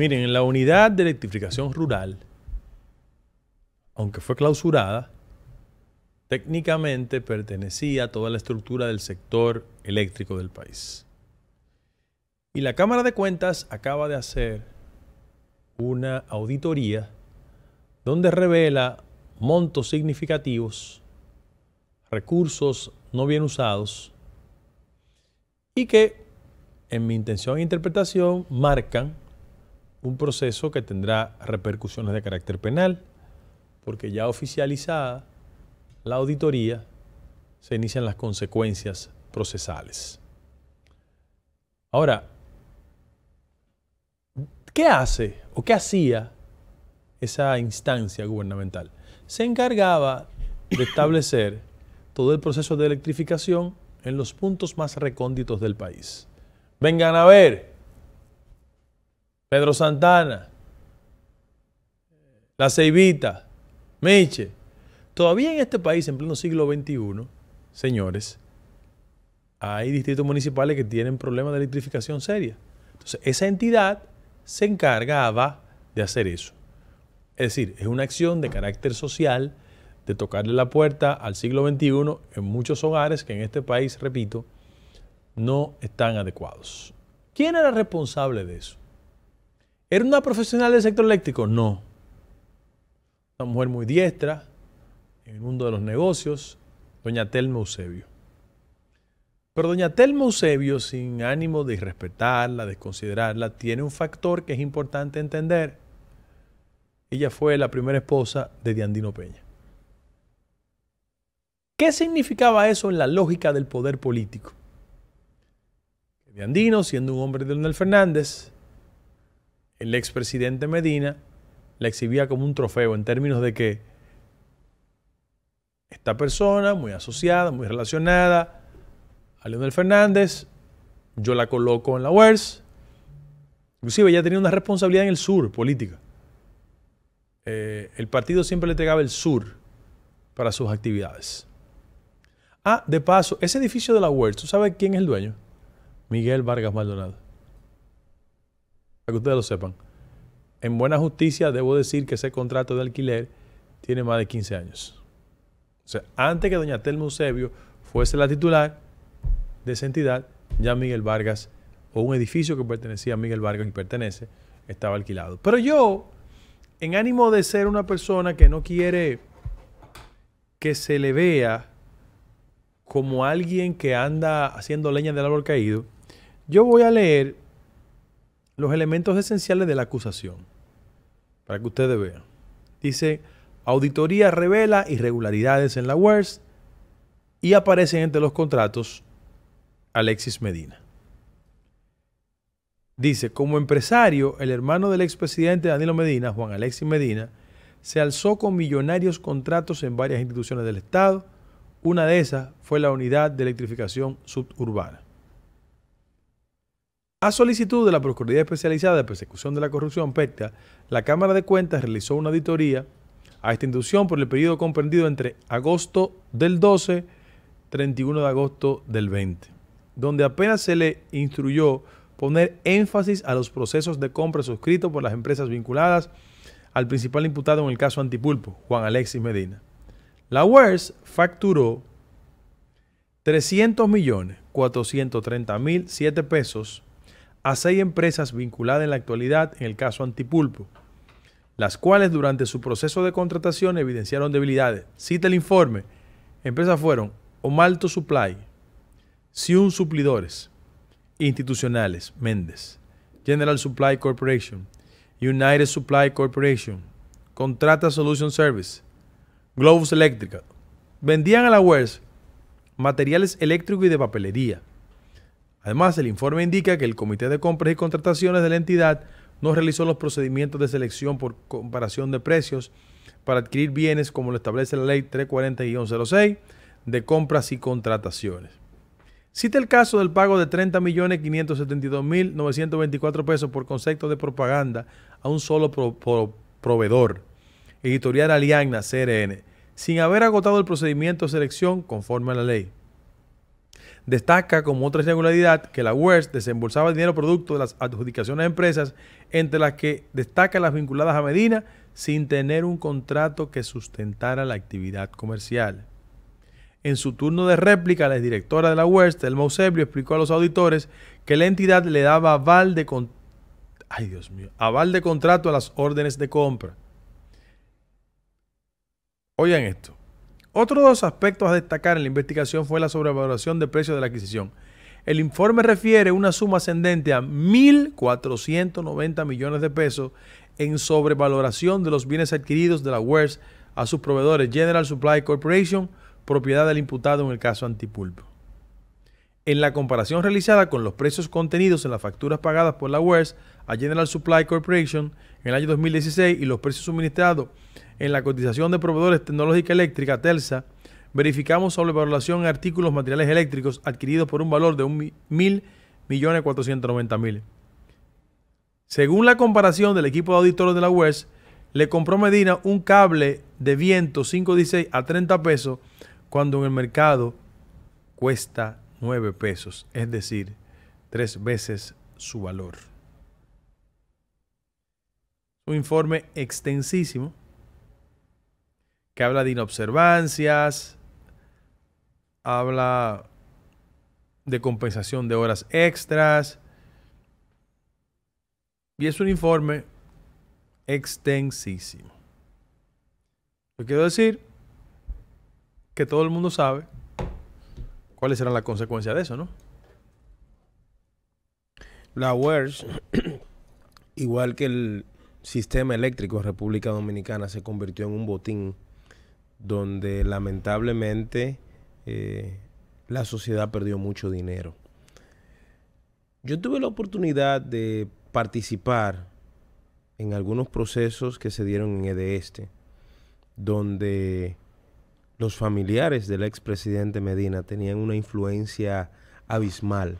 Miren, en la unidad de electrificación rural, aunque fue clausurada, técnicamente pertenecía a toda la estructura del sector eléctrico del país. Y la Cámara de Cuentas acaba de hacer una auditoría donde revela montos significativos, recursos no bien usados y que, en mi intención e interpretación, marcan un proceso que tendrá repercusiones de carácter penal, porque ya oficializada la auditoría, se inician las consecuencias procesales. Ahora, ¿qué hace o qué hacía esa instancia gubernamental? Se encargaba de establecer todo el proceso de electrificación en los puntos más recónditos del país. Vengan a ver, Pedro Santana, La Ceibita, Miche. Todavía en este país, en pleno siglo XXI, señores, hay distritos municipales que tienen problemas de electrificación seria. Entonces, esa entidad se encargaba de hacer eso. Es decir, es una acción de carácter social, de tocarle la puerta al siglo XXI en muchos hogares que en este país, repito, no están adecuados. ¿Quién era responsable de eso? ¿Era una profesional del sector eléctrico? No. Una mujer muy diestra en el mundo de los negocios, doña Telma Eusebio. Pero doña Telma Eusebio, sin ánimo de irrespetarla, desconsiderarla, tiene un factor que es importante entender. Ella fue la primera esposa de Diandino Peña. ¿Qué significaba eso en la lógica del poder político? Diandino, siendo un hombre de Leonel Fernández, el expresidente Medina la exhibía como un trofeo en términos de que esta persona, muy asociada, muy relacionada a Leonel Fernández, yo la coloco en la UERS. Inclusive ella tenía una responsabilidad en el sur política. El partido siempre le entregaba el sur para sus actividades. Ah, de paso, ese edificio de la UERS, ¿tú sabes quién es el dueño? Miguel Vargas Maldonado. Para que ustedes lo sepan. En buena justicia debo decir que ese contrato de alquiler tiene más de 15 años. O sea, antes que doña Telma Eusebio fuese la titular de esa entidad, ya Miguel Vargas, o un edificio que pertenecía a Miguel Vargas y pertenece, estaba alquilado. Pero yo, en ánimo de ser una persona que no quiere que se le vea como alguien que anda haciendo leña del árbol caído, yo voy a leer los elementos esenciales de la acusación, para que ustedes vean. Dice, auditoría revela irregularidades en la UERS y aparecen entre los contratos Alexis Medina. Dice, como empresario, el hermano del expresidente Danilo Medina, Juan Alexis Medina, se alzó con millonarios contratos en varias instituciones del Estado. Una de esas fue la Unidad de Electrificación Suburbana. A solicitud de la Procuraduría Especializada de Persecución de la Corrupción, PECTA, la Cámara de Cuentas realizó una auditoría a esta institución por el periodo comprendido entre agosto del 12 31 de agosto del 20, donde apenas se le instruyó poner énfasis a los procesos de compra suscritos por las empresas vinculadas al principal imputado en el caso Antipulpo, Juan Alexis Medina. La UERS facturó 300.430.007 pesos a 6 empresas vinculadas en la actualidad en el caso Antipulpo, las cuales durante su proceso de contratación evidenciaron debilidades. Cita el informe. Empresas fueron Omalto Supply, Siun Suplidores, Institucionales, Méndez, General Supply Corporation, United Supply Corporation, Contrata Solution Service, Globus Eléctrica. Vendían a la UERS materiales eléctricos y de papelería. Además, el informe indica que el Comité de Compras y Contrataciones de la entidad no realizó los procedimientos de selección por comparación de precios para adquirir bienes como lo establece la Ley 340-06 de compras y contrataciones. Cita el caso del pago de 30.572.924 pesos por concepto de propaganda a un solo proveedor, Editorial Alianna CRN, sin haber agotado el procedimiento de selección conforme a la ley. Destaca como otra irregularidad que la UERS desembolsaba dinero producto de las adjudicaciones de empresas, entre las que destaca las vinculadas a Medina, sin tener un contrato que sustentara la actividad comercial. En su turno de réplica, la exdirectora de la UERS, Telma Eusebio, explicó a los auditores que la entidad le daba aval de contrato a las órdenes de compra. Oigan esto. Otro de los aspectos a destacar en la investigación fue la sobrevaloración de precios de la adquisición. El informe refiere una suma ascendente a 1.490 millones de pesos en sobrevaloración de los bienes adquiridos de la UERS a sus proveedores General Supply Corporation, propiedad del imputado en el caso Antipulpo. En la comparación realizada con los precios contenidos en las facturas pagadas por la UERS a General Supply Corporation en el año 2016 y los precios suministrados en la cotización de proveedores tecnológica eléctrica TELSA, verificamos sobrevaloración en artículos materiales eléctricos adquiridos por un valor de 1.490.000. Según la comparación del equipo de auditores de la UERS, le compró Medina un cable de viento 516 a 30 pesos cuando en el mercado cuesta 9 pesos, es decir, 3 veces su valor. Un informe extensísimo que habla de inobservancias, habla de compensación de horas extras, y es un informe extensísimo. Yo quiero decir que todo el mundo sabe cuáles serán las consecuencias de eso, ¿no? La UERS, igual que el sistema eléctrico de República Dominicana, se convirtió en un botín donde lamentablemente la sociedad perdió mucho dinero. Yo tuve la oportunidad de participar en algunos procesos que se dieron en EDESTE, donde los familiares del expresidente Medina tenían una influencia abismal.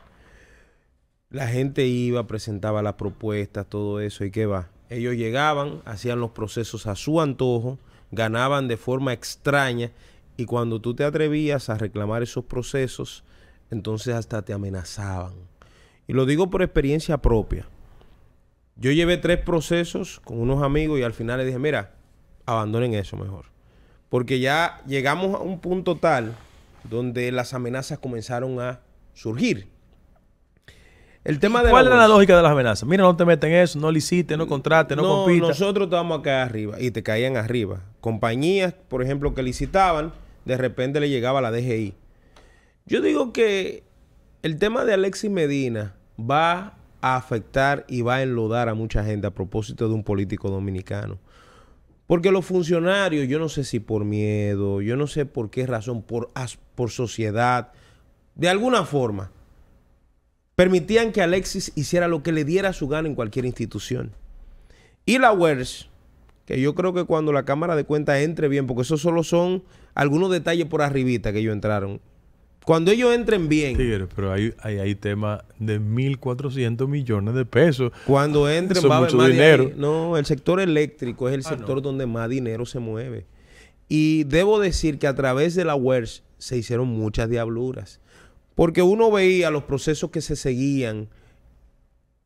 La gente iba, presentaba las propuestas, todo eso, ¿y qué va? Ellos llegaban, hacían los procesos a su antojo, ganaban de forma extraña, y cuando tú te atrevías a reclamar esos procesos, entonces hasta te amenazaban. Y lo digo por experiencia propia. Yo llevé 3 procesos con unos amigos y al final les dije, mira, abandonen eso mejor. Porque ya llegamos a un punto tal donde las amenazas comenzaron a surgir. El tema de ¿Cuál era la lógica de las amenazas? Mira, no te meten en eso, no licites, no contrates, no compitas. Nosotros estábamos acá arriba y te caían arriba. Compañías, por ejemplo, que licitaban, de repente le llegaba la DGI. Yo digo que el tema de Alexis Medina va a afectar y va a enlodar a mucha gente a propósito de un político dominicano. Porque los funcionarios, yo no sé si por miedo, yo no sé por qué razón, por sociedad, de alguna forma, permitían que Alexis hiciera lo que le diera su gana en cualquier institución. Y la UERS, que yo creo que cuando la Cámara de Cuentas entre bien, porque eso solo son algunos detalles por arribita que ellos entraron. Cuando ellos entren bien... Tigre, pero hay temas de 1.400 millones de pesos. Cuando entren va a haber más dinero. No, el sector eléctrico es el sector donde más dinero se mueve. Y debo decir que a través de la UERS se hicieron muchas diabluras. Porque uno veía los procesos que se seguían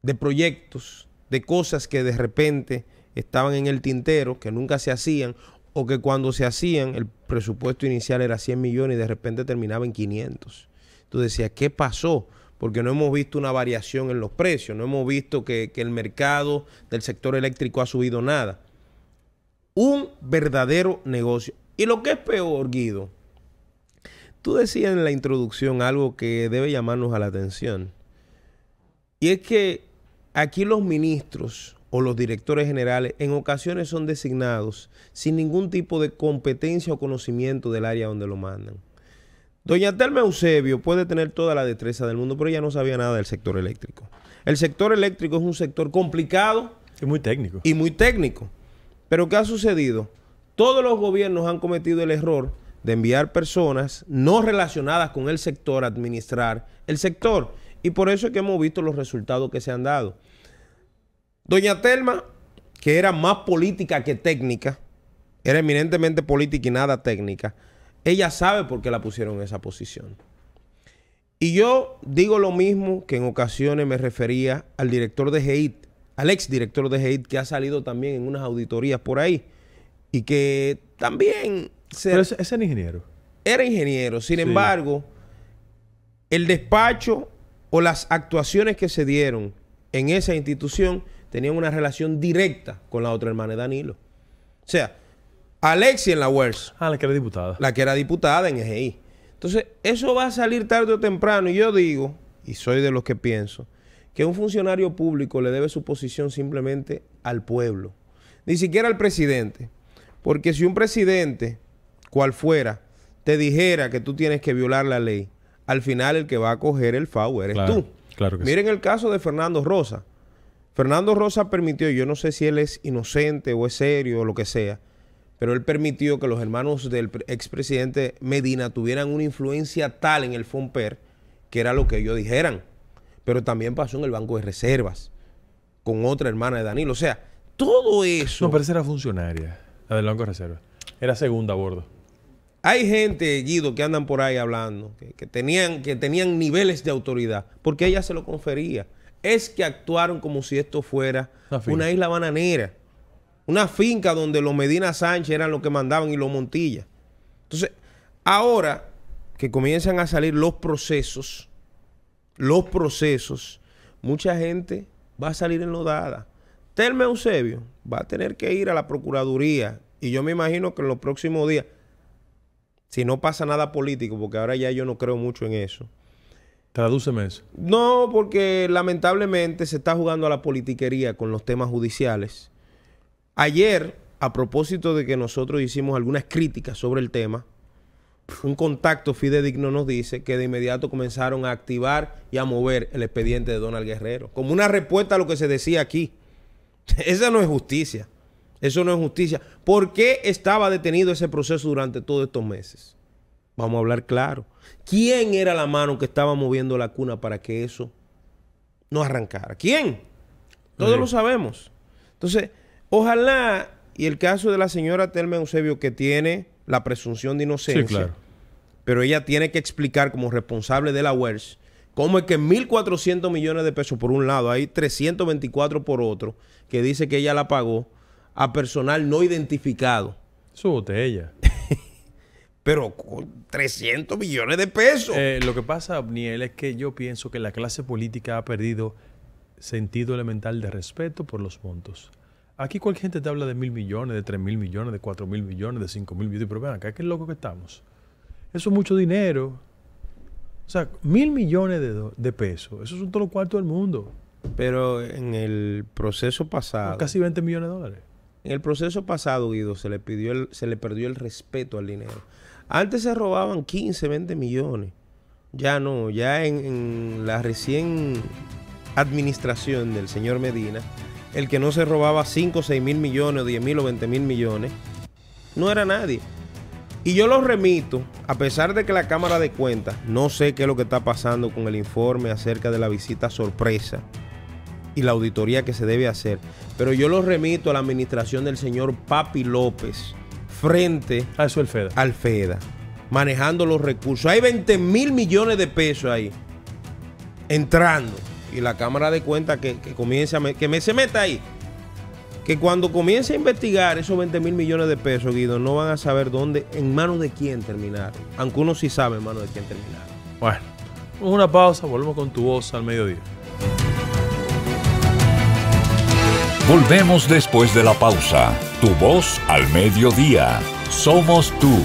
de proyectos, de cosas que de repente estaban en el tintero, que nunca se hacían, o que cuando se hacían, el presupuesto inicial era 100 millones y de repente terminaba en 500. Tú decías, ¿qué pasó? Porque no hemos visto una variación en los precios, no hemos visto que el mercado del sector eléctrico ha subido nada. Un verdadero negocio. Y lo que es peor, Guido, tú decías en la introducción algo que debe llamarnos a la atención. Y es que aquí los ministros o los directores generales en ocasiones son designados sin ningún tipo de competencia o conocimiento del área donde lo mandan. Doña Telma Eusebio puede tener toda la destreza del mundo, pero ella no sabía nada del sector eléctrico. El sector eléctrico es un sector complicado. Es muy técnico. Y muy técnico. Pero ¿qué ha sucedido? Todos los gobiernos han cometido el error de enviar personas no relacionadas con el sector a administrar el sector. Y por eso es que hemos visto los resultados que se han dado. Doña Telma, que era más política que técnica, era eminentemente política y nada técnica, ella sabe por qué la pusieron en esa posición. Y yo digo lo mismo que en ocasiones me refería al director de GEIT, al exdirector de GEIT, que ha salido también en unas auditorías por ahí. Y que también... Pero ese era ingeniero. Era ingeniero. Sin embargo, el despacho o las actuaciones que se dieron en esa institución tenían una relación directa con la otra hermana de Danilo. O sea, Alexis en la UERS. La que era diputada. La que era diputada en EGI. Entonces, eso va a salir tarde o temprano. Y yo digo, y soy de los que pienso, que un funcionario público le debe su posición simplemente al pueblo. Ni siquiera al presidente. Porque si un presidente, cual fuera, te dijera que tú tienes que violar la ley, al final el que va a coger el FAU eres tú. Claro que Miren el caso de Fernando Rosa. Fernando Rosa permitió, yo no sé si él es inocente o es serio o lo que sea, pero él permitió que los hermanos del expresidente Medina tuvieran una influencia tal en el FONPER que era lo que ellos dijeran. Pero también pasó en el Banco de Reservas con otra hermana de Danilo. O sea, todo eso... No, pero esa era funcionaria, la del Banco de Reservas. Era segunda a bordo. Hay gente, Guido, que andan por ahí hablando, que tenían niveles de autoridad, porque ella se lo confería. Es que actuaron como si esto fuera una isla bananera. Una finca donde los Medina Sánchez eran los que mandaban y los Montilla. Entonces, ahora que comienzan a salir los procesos, mucha gente va a salir enlodada. Telma Eusebio va a tener que ir a la Procuraduría y yo me imagino que en los próximos días, si no pasa nada político, porque ahora ya yo no creo mucho en eso. Tradúceme eso. No, porque lamentablemente se está jugando a la politiquería con los temas judiciales. Ayer, a propósito de que nosotros hicimos algunas críticas sobre el tema, un contacto fidedigno nos dice que de inmediato comenzaron a activar y a mover el expediente de Donald Guerrero, como una respuesta a lo que se decía aquí. Esa no es justicia. Eso no es justicia. ¿Por qué estaba detenido ese proceso durante todos estos meses? Vamos a hablar claro. ¿Quién era la mano que estaba moviendo la cuna para que eso no arrancara? ¿Quién? Todos lo sabemos. Entonces, ojalá, y el caso de la señora Telma Eusebio, que tiene la presunción de inocencia, sí, claro, pero ella tiene que explicar como responsable de la UERS cómo es que 1.400 millones de pesos por un lado, hay 324 por otro, que dice que ella la pagó a personal no identificado. Su botella. Pero con 300 millones de pesos. Lo que pasa, Abniel, es que yo pienso que la clase política ha perdido sentido elemental de respeto por los montos. Aquí cualquier gente te habla de 1.000 millones, de 3.000 millones, de 4.000 millones, de 5.000 millones. Pero ven acá, qué loco que estamos. Eso es mucho dinero. O sea, 1.000 millones de pesos. Esos son todos los cuartos del mundo. Pero en el proceso pasado... Casi 20 millones de dólares. En el proceso pasado, Guido, se le perdió el respeto al dinero. Antes se robaban 15, 20 millones. Ya no. Ya en la recién administración del señor Medina, el que no se robaba 5, 6 mil millones, 10 mil o 20 mil millones, no era nadie. Y yo lo remito, a pesar de que la Cámara de Cuentas, no sé qué es lo que está pasando con el informe acerca de la visita sorpresa y la auditoría que se debe hacer, pero yo lo remito a la administración del señor Papi López frente al FEDA, manejando los recursos. Hay 20.000 millones de pesos ahí entrando. Y la Cámara de Cuentas que se meta ahí. Que cuando comience a investigar esos 20.000 millones de pesos, Guido, no van a saber dónde, en manos de quién terminaron. Aunque uno sí sabe en manos de quién terminaron. Bueno, una pausa, volvemos con Tu Voz al Mediodía. Volvemos después de la pausa. Tu Voz al Mediodía. Somos tú.